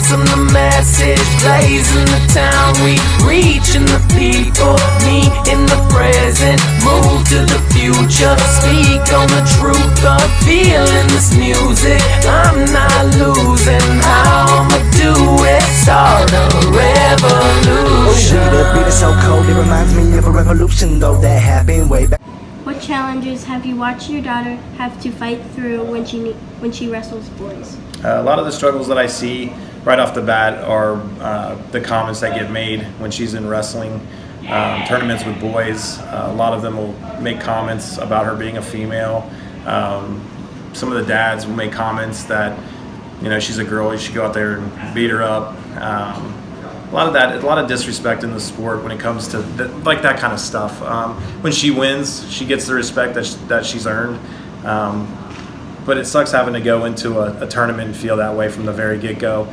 awesome, the message plays in the town. We reaching the people, me in the present, move to the future. Speak on the truth of feeling this music. I'm not losing, how I'ma do it. Start a revolution. The beat is so cold, it reminds me of a revolution, though that happened way back. What challenges have you watched your daughter have to fight through when she wrestles boys? A lot of the struggles that I see right off the bat are the comments that get made when she's in wrestling tournaments with boys. A lot of them will make comments about her being a female. Some of the dads will make comments that, you know, she's a girl, you should go out there and beat her up. A lot of disrespect in the sport when it comes to that kind of stuff. When she wins, she gets the respect that she's earned. But it sucks having to go into a tournament and feel that way from the very get-go.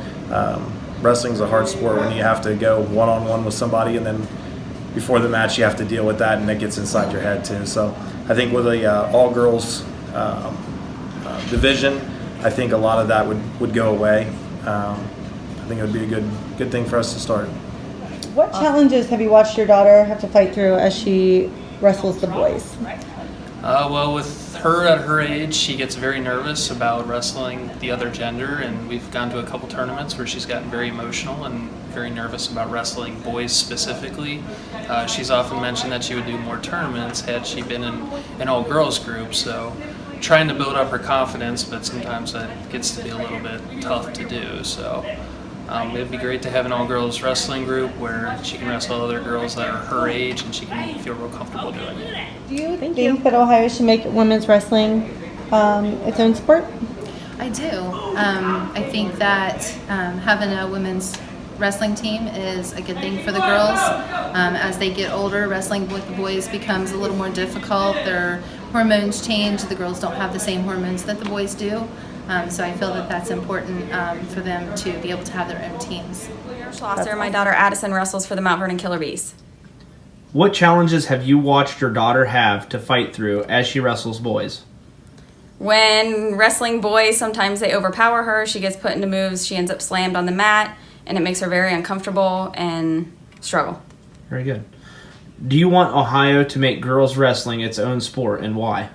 Wrestling's a hard sport when you have to go one-on-one with somebody, and then before the match you have to deal with that, and it gets inside your head too. So I think with the all-girls division, I think a lot of that would go away. I think it would be a good thing for us to start. What challenges have you watched your daughter have to fight through as she wrestles the boys? Well, with her at her age, she gets very nervous about wrestling the other gender, and we've gone to a couple tournaments where she's gotten very emotional and very nervous about wrestling boys specifically. She's often mentioned that she would do more tournaments had she been in an all-girls group, so trying to build up her confidence, but sometimes that gets to be a little bit tough to do. So it'd be great to have an all-girls wrestling group where she can wrestle other girls that are her age and she can feel real comfortable doing it. Do you think that Ohio should make women's wrestling its own sport? I do. I think that having a women's wrestling team is a good thing for the girls. As they get older, wrestling with the boys becomes a little more difficult. Their hormones change. The girls don't have the same hormones that the boys do. So I feel that that's important for them to be able to have their own teams. Schlosser, my daughter Addison wrestles for the Mount Vernon Killer Bees. What challenges have you watched your daughter have to fight through as she wrestles boys? When wrestling boys, sometimes they overpower her. She gets put into moves. She ends up slammed on the mat, and it makes her very uncomfortable and struggle. Very good. Do you want Ohio to make girls wrestling its own sport, and why?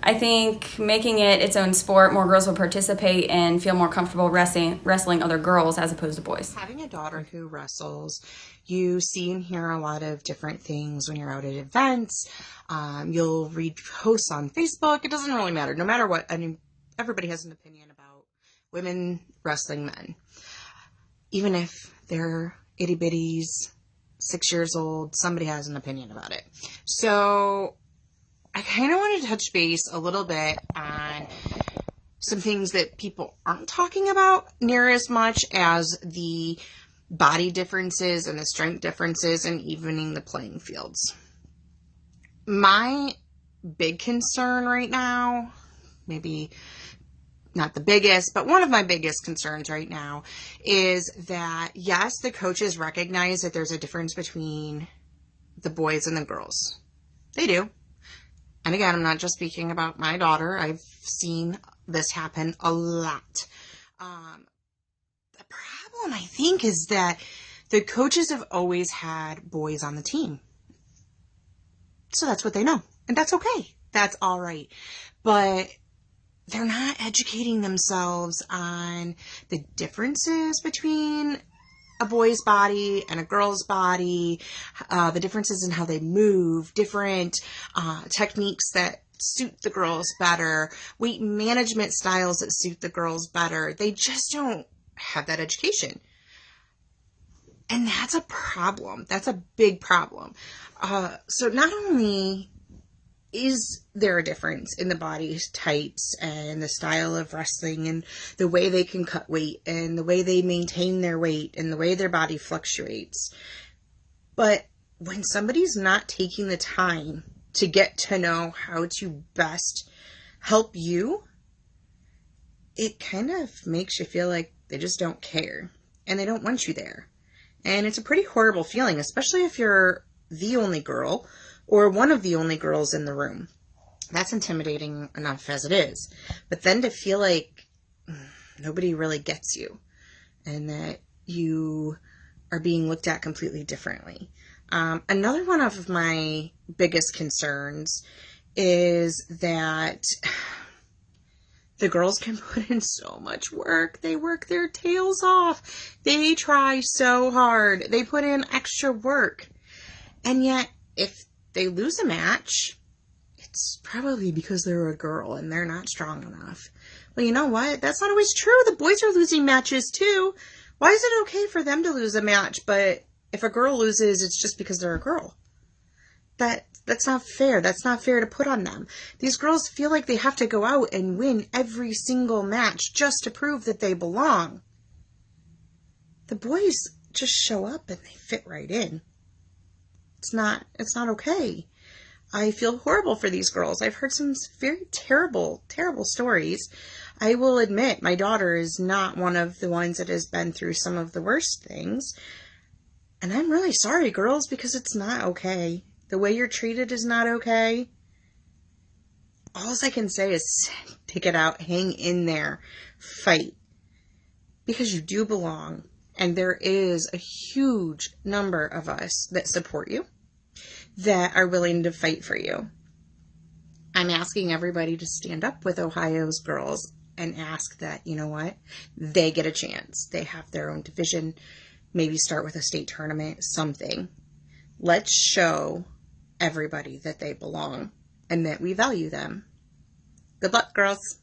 I think making it its own sport, more girls will participate and feel more comfortable wrestling other girls as opposed to boys. Having a daughter who wrestles, you see and hear a lot of different things when you're out at events. You'll read posts on Facebook. It doesn't really matter. No matter what, I mean, everybody has an opinion about women wrestling men. Even if they're itty bitties, 6 years old, somebody has an opinion about it. So I kind of want to touch base a little bit on some things that people aren't talking about near as much as the body differences and the strength differences and evening the playing fields. My big concern right now, maybe not the biggest, but one of my biggest concerns right now is that, yes, the coaches recognize that there's a difference between the boys and the girls. They do. And again, I'm not just speaking about my daughter. I've seen this happen a lot. The problem, I think, is that the coaches have always had boys on the team. So that's what they know. And that's okay. That's all right. But they're not educating themselves on the differences between a boy's body and a girl's body, the differences in how they move, different techniques that suit the girls better, weight management styles that suit the girls better. They just don't have that education. And that's a problem. That's a big problem. So not only is there a difference in the body types and the style of wrestling and the way they can cut weight and the way they maintain their weight and the way their body fluctuates, but when somebody's not taking the time to get to know how to best help you, it kind of makes you feel like they just don't care and they don't want you there. And it's a pretty horrible feeling, especially if you're the only girl or one of the only girls in the room. That's intimidating enough as it is. But then to feel like nobody really gets you and that you are being looked at completely differently. Another one of my biggest concerns is that the girls can put in so much work. They work their tails off. They try so hard. They put in extra work. And yet, if they lose a match, it's probably because they're a girl and they're not strong enough. Well, you know what? That's not always true. The boys are losing matches too. Why is it okay for them to lose a match, but if a girl loses, it's just because they're a girl? That's not fair. That's not fair to put on them. These girls feel like they have to go out and win every single match just to prove that they belong. The boys just show up and they fit right in. It's not okay. I feel horrible for these girls. I've heard some very terrible, terrible stories. I will admit my daughter is not one of the ones that has been through some of the worst things. And I'm really sorry, girls, because it's not okay. The way you're treated is not okay. All I can say is take it out, hang in there, fight. Because you do belong. And there is a huge number of us that support you, that are willing to fight for you. I'm asking everybody to stand up with Ohio's girls and ask that, you know what, they get a chance. They have their own division. Maybe start with a state tournament, something. Let's show everybody that they belong and that we value them. Good luck, girls.